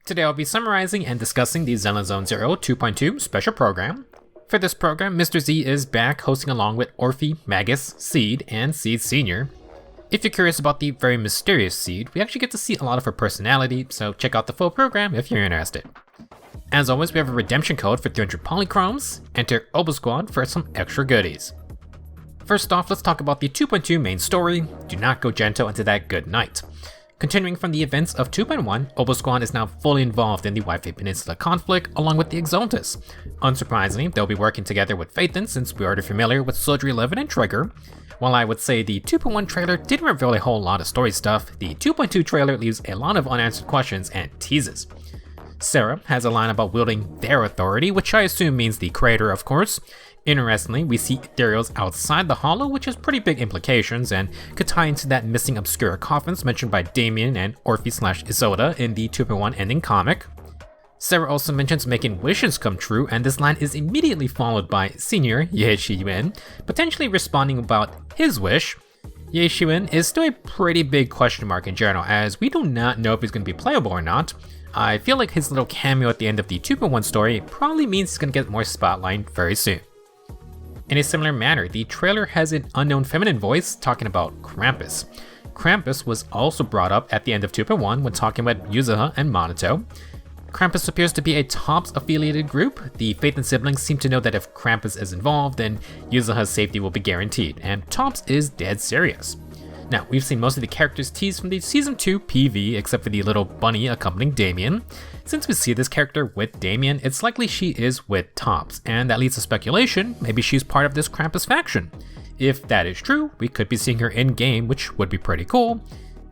Today I'll be summarizing and discussing the Zenless Zone Zero 2.2 special program. For this program, Mr. Z is back hosting along with Orphie&Magus, Seed, and Seed Senior. If you're curious about the very mysterious Seed, we actually get to see a lot of her personality, so check out the full program if you're interested. As always, we have a redemption code for 300 polychromes. Enter Obol Squad for some extra goodies. First off, let's talk about the 2.2 main story. Do not go gentle into that good night. Continuing from the events of 2.1, Obol Squad is now fully involved in the Wi-Fi Peninsula conflict along with the Isolde. Unsurprisingly, they'll be working together with Phaethon since we are already familiar with Soldier 11 and Trigger. While I would say the 2.1 trailer didn't reveal a whole lot of story stuff, the 2.2 trailer leaves a lot of unanswered questions and teases. Sarah has a line about wielding their authority, which I assume means the creator, of course. Interestingly, we see ethereals outside the hollow, which has pretty big implications and could tie into that missing obscure coffins mentioned by Damien and Orphie/Isolde in the 2.1 ending comic. Sarah also mentions making wishes come true, and this line is immediately followed by Senior Ye potentially responding about his wish. Ye is still a pretty big question mark in general, as we do not know if he's going to be playable or not. I feel like his little cameo at the end of the 2.1 story probably means he's going to get more spotlight very soon. In a similar manner, the trailer has an unknown feminine voice talking about Krampus. Krampus was also brought up at the end of 2.1 when talking about Yuzuha and Monato. Krampus appears to be a TOPS affiliated group. The Phaethon siblings seem to know that if Krampus is involved, then Yuzuha's safety will be guaranteed, and TOPS is dead serious. Now, we've seen most of the characters teased from the Season 2 PV except for the little bunny accompanying Damien. Since we see this character with Damien, it's likely she is with TOPS, and that leads to speculation, maybe she's part of this Krampus faction. If that is true, we could be seeing her in-game, which would be pretty cool.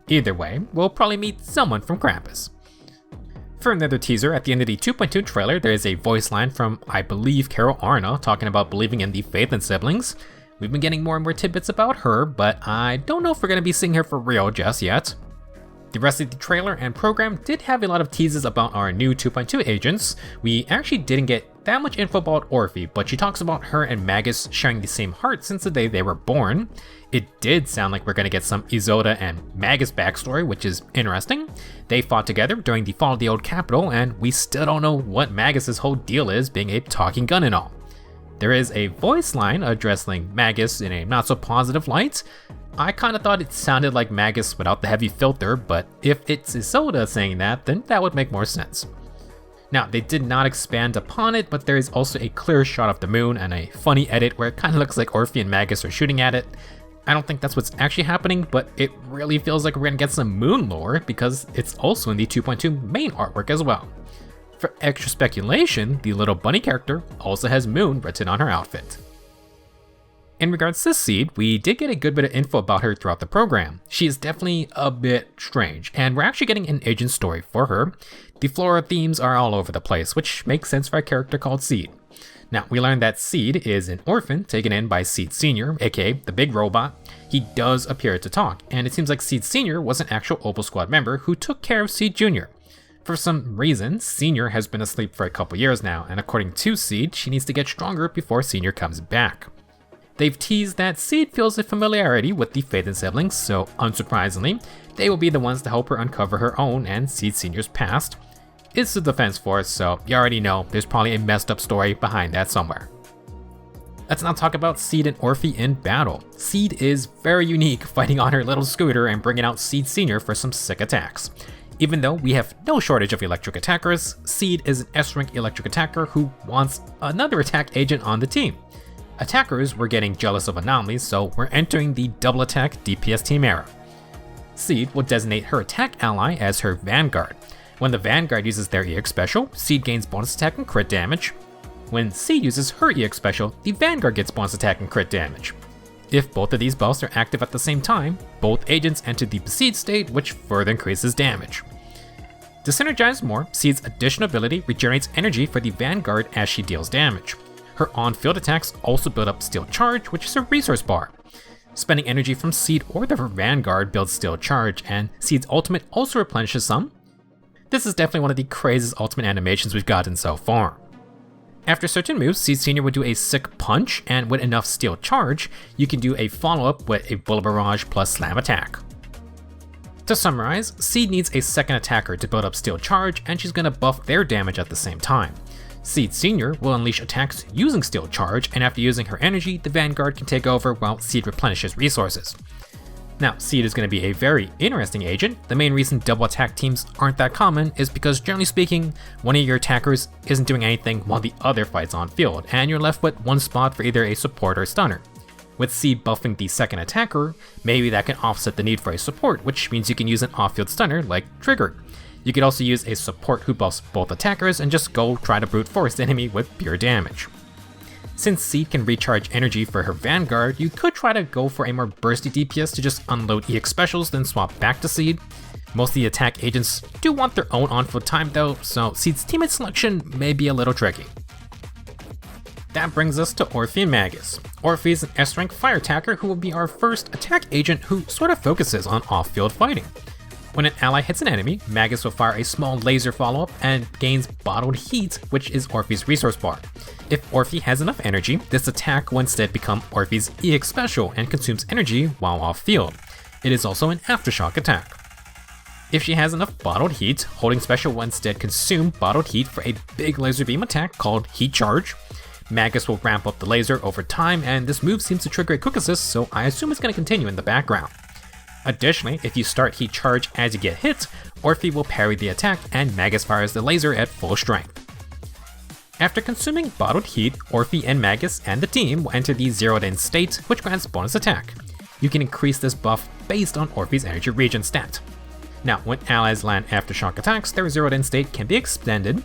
Either way, we'll probably meet someone from Krampus. For another teaser, at the end of the 2.2 trailer, there is a voice line from, I believe, Carol Arna talking about believing in the Phaethon siblings. We've been getting more and more tidbits about her, but I don't know if we're going to be seeing her for real just yet. The rest of the trailer and program did have a lot of teases about our new 2.2 agents. We actually didn't get that much info about Orphie, but she talks about her and Magus sharing the same heart since the day they were born. It did sound like we're going to get some Isolde and Magus backstory, which is interesting. They fought together during the fall of the old capital, and we still don't know what Magus's whole deal is, being a talking gun and all. There is a voice line addressing Magus in a not so positive light. I kinda thought it sounded like Magus without the heavy filter, but if it's Isolde saying that, then that would make more sense. Now, they did not expand upon it, but there is also a clear shot of the moon and a funny edit where it kinda looks like Orphie&Magus are shooting at it. I don't think that's what's actually happening, but it really feels like we're gonna get some moon lore because it's also in the 2.2 main artwork as well. For extra speculation, the little bunny character also has moon written on her outfit. In regards to Seed, we did get a good bit of info about her throughout the program. She is definitely a bit strange, and we're actually getting an agent story for her. The flora themes are all over the place, which makes sense for a character called Seed. Now, we learned that Seed is an orphan taken in by Seed Senior, aka the big robot. He does appear to talk, and it seems like Seed Senior was an actual Obol Squad member who took care of Seed Jr. For some reason, Senior has been asleep for a couple years now, and according to Seed, she needs to get stronger before Senior comes back. They've teased that Seed feels a familiarity with the Phaethon siblings, so unsurprisingly, they will be the ones to help her uncover her own and Seed Senior's past. It's the Defense Force, so you already know there's probably a messed up story behind that somewhere. Let's now talk about Seed and Orphie in battle. Seed is very unique, fighting on her little scooter and bringing out Seed Senior for some sick attacks. Even though we have no shortage of electric attackers, Seed is an S-rank electric attacker who wants another attack agent on the team. Attackers were getting jealous of anomalies, so we're entering the double attack DPS team era. Seed will designate her attack ally as her Vanguard. When the Vanguard uses their EX special, Seed gains bonus attack and crit damage. When Seed uses her EX special, the Vanguard gets bonus attack and crit damage. If both of these buffs are active at the same time, both agents enter the besieged state, which further increases damage. To synergize more, Seed's additional ability regenerates energy for the Vanguard as she deals damage. Her on-field attacks also build up Steel Charge, which is a resource bar. Spending energy from Seed or the Vanguard builds Steel Charge, and Seed's ultimate also replenishes some. This is definitely one of the craziest ultimate animations we've gotten so far. After certain moves, Seed Senior would do a sick punch, and with enough Steel Charge, you can do a follow-up with a Bullet Barrage plus Slam attack. To summarize, Seed needs a second attacker to build up Steel Charge, and she's going to buff their damage at the same time. Seed Senior will unleash attacks using Steel Charge, and after using her energy, the Vanguard can take over while Seed replenishes resources. Now, Seed is going to be a very interesting agent. The main reason double attack teams aren't that common is because, generally speaking, one of your attackers isn't doing anything while the other fights on field, and you're left with one spot for either a support or stunner. With Seed buffing the second attacker, maybe that can offset the need for a support, which means you can use an off-field stunner like Trigger. You could also use a support who buffs both attackers and just go try to brute force the enemy with pure damage. Since Seed can recharge energy for her Vanguard, you could try to go for a more bursty DPS to just unload EX specials then swap back to Seed. Most of the attack agents do want their own on-field time though, so Seed's teammate selection may be a little tricky. That brings us to Orphie&Magus. Orphie is an S-rank fire attacker who will be our first attack agent who sort of focuses on off-field fighting. When an ally hits an enemy, Magus will fire a small laser follow-up and gains bottled heat, which is Orphie's resource bar. If Orphie has enough energy, this attack will instead become Orphie's EX special and consumes energy while off-field. It is also an aftershock attack. If she has enough bottled heat, holding special will instead consume bottled heat for a big laser beam attack called Heat Charge. Magus will ramp up the laser over time, and this move seems to trigger a quick assist, so I assume it's going to continue in the background. Additionally, if you start Heat Charge as you get hit, Orphie will parry the attack and Magus fires the laser at full strength. After consuming bottled heat, Orphie&Magus and the team will enter the zeroed in state, which grants bonus attack. You can increase this buff based on Orphie's energy regen stat. Now, when allies land aftershock attacks, their zeroed in state can be extended.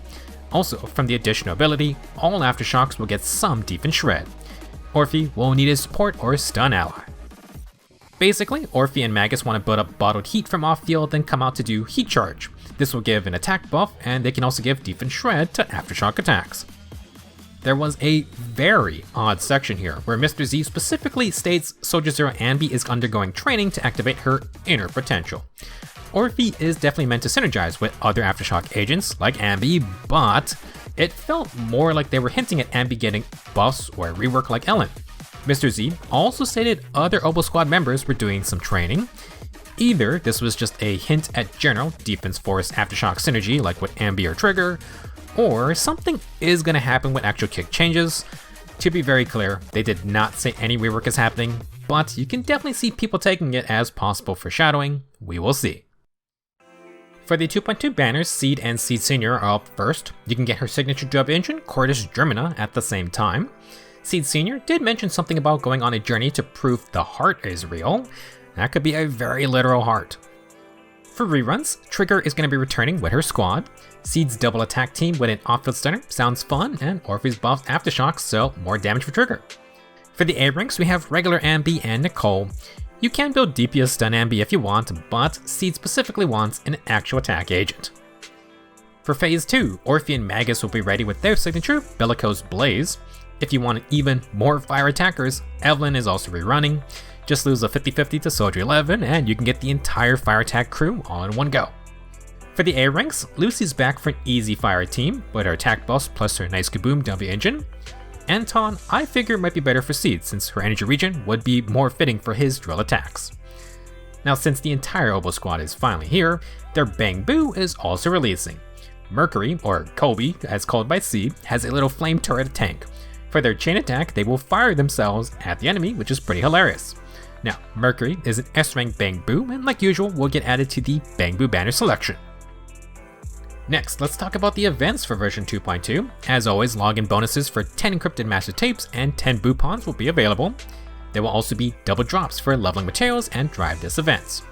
Also, from the additional ability, all aftershocks will get some defense shred. Orphie will need a support or stun ally. Basically, Orphie&Magus want to build up bottled heat from off-field, then come out to do Heat Charge. This will give an attack buff, and they can also give defense shred to aftershock attacks. There was a very odd section here, where Mr. Z specifically states zzzero Ambi is undergoing training to activate her inner potential. Orphie is definitely meant to synergize with other aftershock agents like Ambi, but it felt more like they were hinting at Ambi getting buffs or a rework like Ellen. Mr. Z also stated other Obol Squad members were doing some training. Either this was just a hint at general Defense Force aftershock synergy like with Ambi or Trigger, or something is going to happen when actual kick changes. To be very clear, they did not say any rework is happening, but you can definitely see people taking it as possible foreshadowing. We will see. For the 2.2 banners, Seed and Seed Senior are up first. You can get her signature dub engine, Cordis Germina, at the same time. Seed Senior did mention something about going on a journey to prove the heart is real. That could be a very literal heart. For reruns, Trigger is going to be returning with her squad. Seed's double attack team with an off-field stunner sounds fun, and Orphie's buffs aftershocks, so more damage for Trigger. For the A ranks, we have regular Ambi and Nicole. You can build DPS stun Ambi if you want, but Seed specifically wants an actual attack agent. For Phase 2, Orphie&Magus will be ready with their signature, Bellicose Blaze. If you want even more fire attackers, Evelyn is also rerunning. Just lose a 50-50 to Soldier 11 and you can get the entire fire attack crew all in one go. For the A ranks, Lucy's back for an easy fire team with her attack buffs plus her nice kaboom W engine. Anton, I figure might be better for Seed since her energy regen would be more fitting for his drill attacks. Now since the entire Obol Squad is finally here, their Bang Boo is also releasing. Mercury, or Kobe as called by Seed, has a little flame turret tank. For their chain attack, they will fire themselves at the enemy, which is pretty hilarious. Now, Mercury is an S-rank Bang Boo, and like usual, will get added to the Bang Boo banner selection. Next, let's talk about the events for version 2.2. As always, login bonuses for 10 encrypted master tapes and 10 Boopons will be available. There will also be double drops for leveling materials and drive disc events.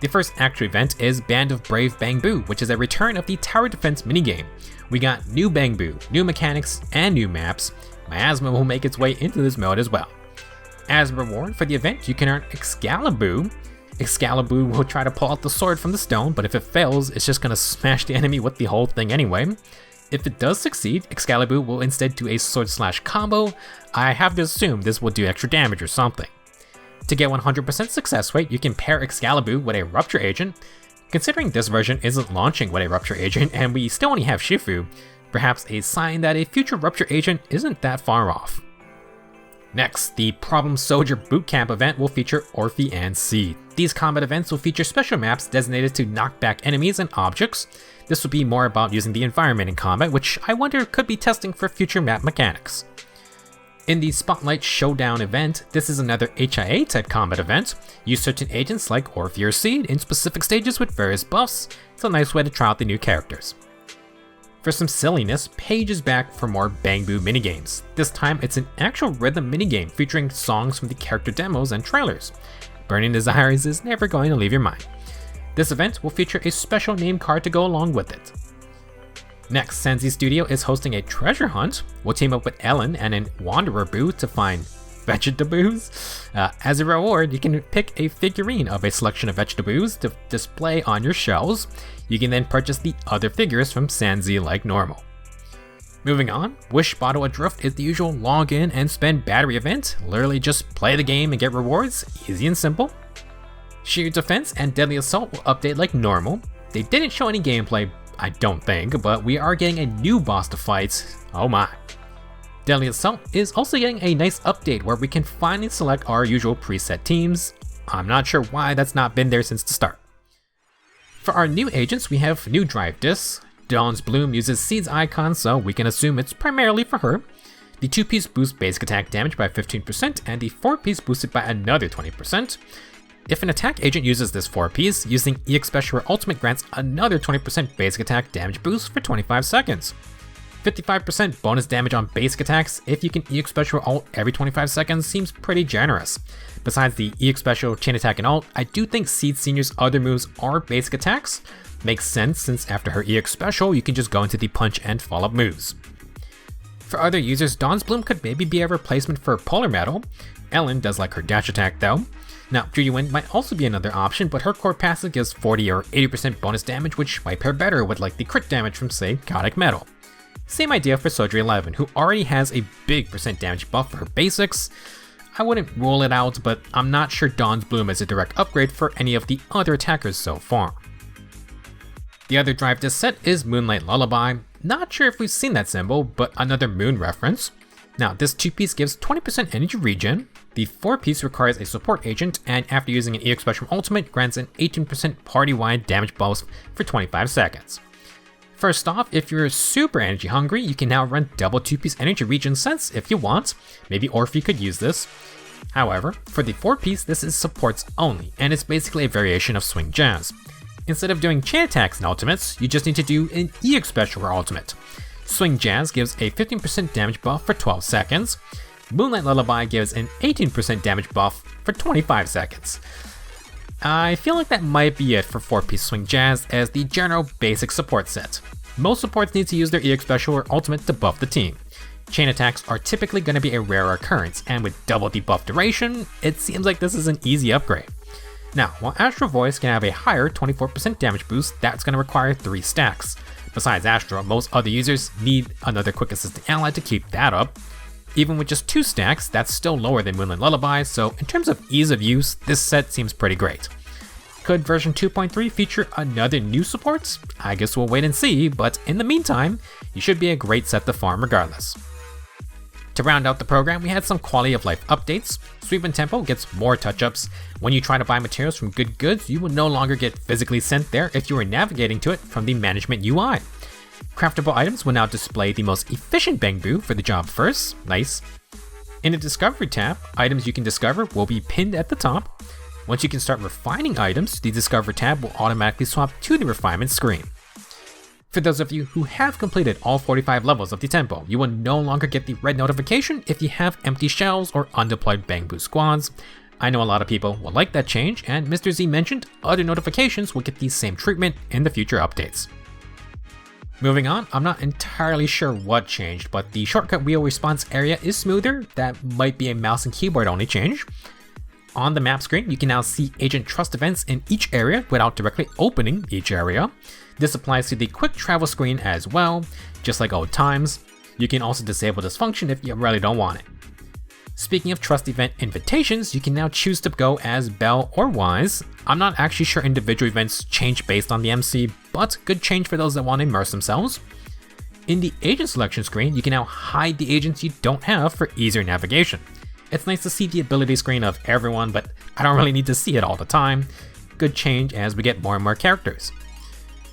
The first actual event is Band of Brave Bang Boo, which is a return of the tower defense minigame. We got new Bang Boo, new mechanics, and new maps. Miasma will make its way into this mode as well. As a reward for the event, you can earn Excalibur. Excalibur will try to pull out the sword from the stone, but if it fails, it's just going to smash the enemy with the whole thing anyway. If it does succeed, Excalibur will instead do a sword/slash combo. I have to assume this will do extra damage or something. To get 100% success rate, you can pair Excalibur with a Rupture Agent. Considering this version isn't launching with a Rupture Agent and we still only have Shifu, perhaps a sign that a future Rupture Agent isn't that far off. Next, the Problem Soldier Bootcamp event will feature Orphie and Seed. These combat events will feature special maps designated to knock back enemies and objects. This will be more about using the environment in combat, which I wonder could be testing for future map mechanics. In the Spotlight Showdown event, this is another HIA type combat event. Use certain agents like Orphie or Seed in specific stages with various buffs. It's a nice way to try out the new characters. For some silliness, Paige is back for more Bang Boo minigames. This time it's an actual rhythm minigame featuring songs from the character demos and trailers. Burning Desires is never going to leave your mind. This event will feature a special name card to go along with it. Next, Senzi Studio is hosting a treasure hunt. We'll team up with Ellen and an Wanderer Boo to find Vegetaboos. As a reward, you can pick a figurine of a selection of Vegetaboos to display on your shelves. You can then purchase the other figures from Senzi like normal. Moving on, Wish Bottle Adrift is the usual login and spend battery event. Literally just play the game and get rewards, easy and simple. Sheer Defense and Deadly Assault will update like normal. They didn't show any gameplay, I don't think, but we are getting a new boss to fight. Oh my. Deadly Assault is also getting a nice update where we can finally select our usual preset teams. I'm not sure why that's not been there since the start. For our new agents, we have new drive discs. Dawn's Bloom uses Seed's icon, so we can assume it's primarily for her. The 2-piece boosts basic attack damage by 15%, and the 4-piece boosted by another 20%. If an attack agent uses this 4-piece, using EX Special or Ultimate grants another 20% basic attack damage boost for 25 seconds. 55% bonus damage on basic attacks if you can EX Special or Ult every 25 seconds seems pretty generous. Besides the EX Special, Chain Attack, and Ult, I do think Seed Senior's other moves are basic attacks. Makes sense since after her EX Special, you can just go into the punch and follow-up moves. For other users, Dawn's Bloom could maybe be a replacement for Polar Metal. Ellen does like her dash attack though. Now, Judy Wind might also be another option, but her core passive gives 40 or 80% bonus damage, which might pair better with like the crit damage from, say, Chaotic Metal. Same idea for Sodri 11, who already has a big percent damage buff for her basics. I wouldn't rule it out, but I'm not sure Dawn's Bloom is a direct upgrade for any of the other attackers so far. The other drive disc set is Moonlight Lullaby. Not sure if we've seen that symbol, but another moon reference. Now, this 2-piece gives 20% energy regen. The 4-piece requires a support agent, and after using an EX Spectrum Ultimate, grants an 18% party-wide damage bonus for 25 seconds. First off, if you're super energy hungry, you can now run double 2-piece energy regen sets if you want. Maybe Orphie could use this. However, for the 4-piece, this is supports only, and it's basically a variation of Swing Jazz. Instead of doing chain attacks and ultimates, you just need to do an EX Special or Ultimate. Swing Jazz gives a 15% damage buff for 12 seconds. Moonlight Lullaby gives an 18% damage buff for 25 seconds. I feel like that might be it for 4-piece Swing Jazz as the general basic support set. Most supports need to use their EX Special or Ultimate to buff the team. Chain attacks are typically going to be a rare occurrence, and with double the buff duration, it seems like this is an easy upgrade. Now, while Astro Voice can have a higher 24% damage boost, that's going to require 3 stacks. Besides Astro, most other users need another quick assistant ally to keep that up. Even with just 2 stacks, that's still lower than Moonlight Lullaby, so in terms of ease of use, this set seems pretty great. Could version 2.3 feature another new support? I guess we'll wait and see, but in the meantime, you should be a great set to farm regardless. To round out the program, we had some quality of life updates. Sweep and Tempo gets more touch-ups. When you try to buy materials from Good Goods, you will no longer get physically sent there if you are navigating to it from the management UI. Craftable items will now display the most efficient Bang Boo for the job first. Nice. In the Discovery tab, items you can discover will be pinned at the top. Once you can start refining items, the Discover tab will automatically swap to the refinement screen. For those of you who have completed all 45 levels of the tempo, you will no longer get the red notification if you have empty shells or undeployed Bang Boo squads. I know a lot of people will like that change, and Mr. Z mentioned other notifications will get the same treatment in the future updates. Moving on, I'm not entirely sure what changed, but the shortcut wheel response area is smoother. That might be a mouse and keyboard only change. On the map screen, you can now see agent trust events in each area without directly opening each area. This applies to the quick travel screen as well, just like old times. You can also disable this function if you really don't want it. Speaking of trust event invitations, you can now choose to go as Bell or Wise. I'm not actually sure individual events change based on the MC, but good change for those that want to immerse themselves. In the agent selection screen, you can now hide the agents you don't have for easier navigation. It's nice to see the ability screen of everyone, but I don't really need to see it all the time. Good change as we get more and more characters.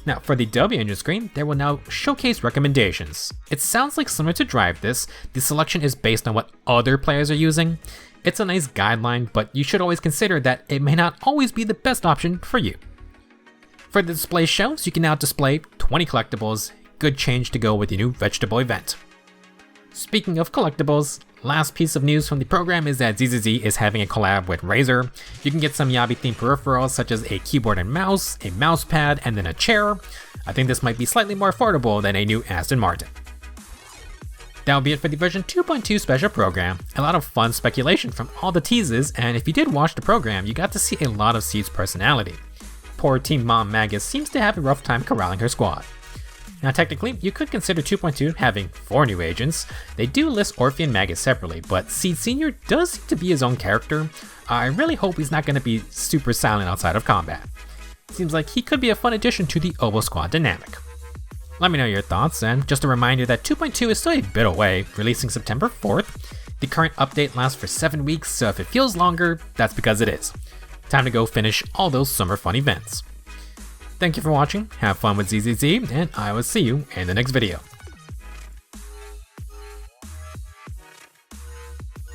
Now for the W engine screen, they will now showcase recommendations. It sounds like similar to Drive This, the selection is based on what other players are using. It's a nice guideline, but you should always consider that it may not always be the best option for you. For the display shelves, you can now display 20 collectibles, good change to go with the new vegetable event. Speaking of collectibles, last piece of news from the program is that ZZZ is having a collab with Razer. You can get some Yabi-themed peripherals such as a keyboard and mouse, a mouse pad, and then a chair. I think this might be slightly more affordable than a new Aston Martin. That'll be it for the version 2.2 special program. A lot of fun speculation from all the teases, and if you did watch the program, you got to see a lot of Seed's personality. Poor Team Mom Magus seems to have a rough time corralling her squad. Now technically, you could consider 2.2 having 4 new agents. They do list Orphie&Magus separately, but Seed Sr. does seem to be his own character. I really hope he's not going to be super silent outside of combat. Seems like he could be a fun addition to the Obol Squad dynamic. Let me know your thoughts, and just a reminder that 2.2 is still a bit away, releasing September 4th. The current update lasts for 7 weeks, so if it feels longer, that's because it is. Time to go finish all those summer fun events. Thank you for watching, have fun with ZZZ, and I will see you in the next video.